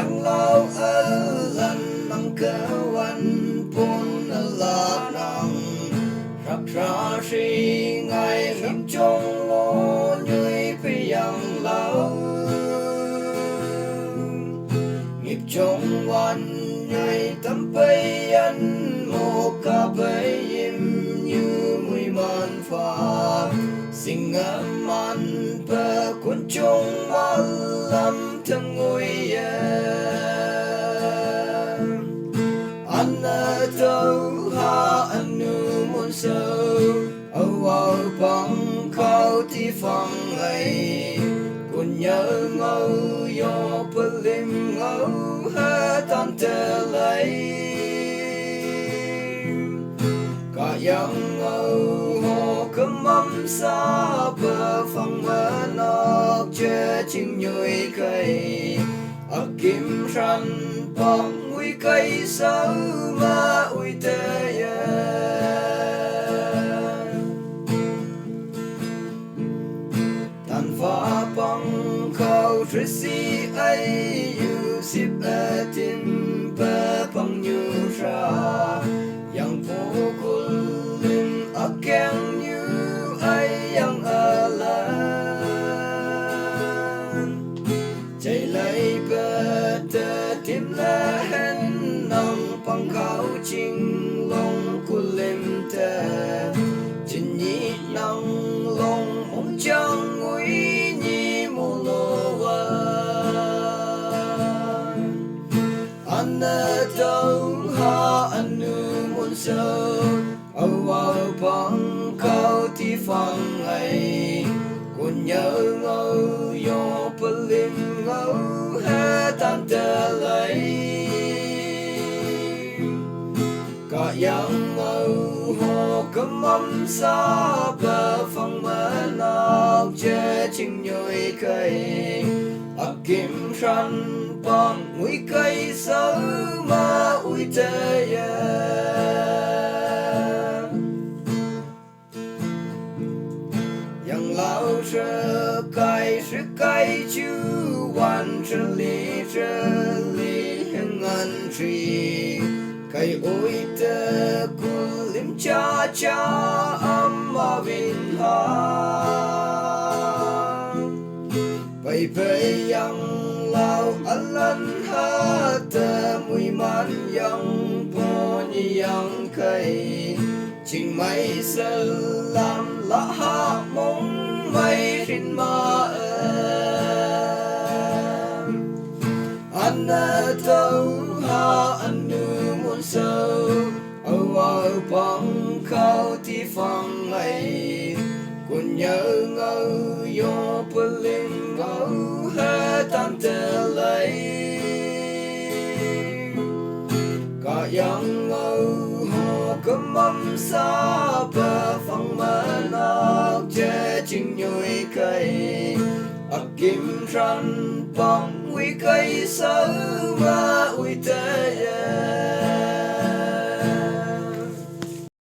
yang lao lần nang cơ văn pun là nang rắc ra si ngày ngắm trong lô như phi yang lao nghiệp trong văn ngày tâm bay anh một ca bay im như mùi man pha sinh âm man bờ cuốn trong ma lâm thăng ngồi anh đâu ha anh nu muốn sâu ở bằng khâu thì phăng ấy cuốn nhớ ngâu yo pelim ngâu hết tan tơ lấy cả yang ngâu hồ cấm âm xa bờ phăng mơ nọc che chinh nhồi cây ở kim răn bằng nguy cây sâu mà ui tê tàn phá bằng khâu trừ si ấy yêu xịp tim bờ bằng như ra yang phố cung linh ở keng như ấy yang ở lan chạy lấy bờ tơ tim la hen nong bằng khâu chinh long cung linh tơ chinh nhị nong long mong chẳng nguy nhị mô lô anh đâu ha anh nu muốn sâu ở bằng câu thì phăng ấy cuốn nhớ ngâu yo pelim ngâu hết tan tơ lấy cả yang ngâu hồ cấm âm xa bờ phăng mơ nọc che chinh nhồi cây ở kim răn bằng nguy cây sâu mà ui tê yang lao trơ cây chú hoàn trơ lý hình ngân trì cây ui tê cu lim cha âm mà vinh ha bay bay yang lao alan ha tơ mùi man yang po ni yang cây chinh mây sơ làm la ha mong mây rin ma anh đâu ha anh nu muốn sâu ở bằng khâu thì phăng ấy cuốn nhớ ngâu yo pelim ngâu hết tan tơ lấy cả yang ngâu hồ cấm âm xa bờ phăng mơ nọc che chinh nhồi cây ở kim răn bằng nguy cây sâu mà ui tê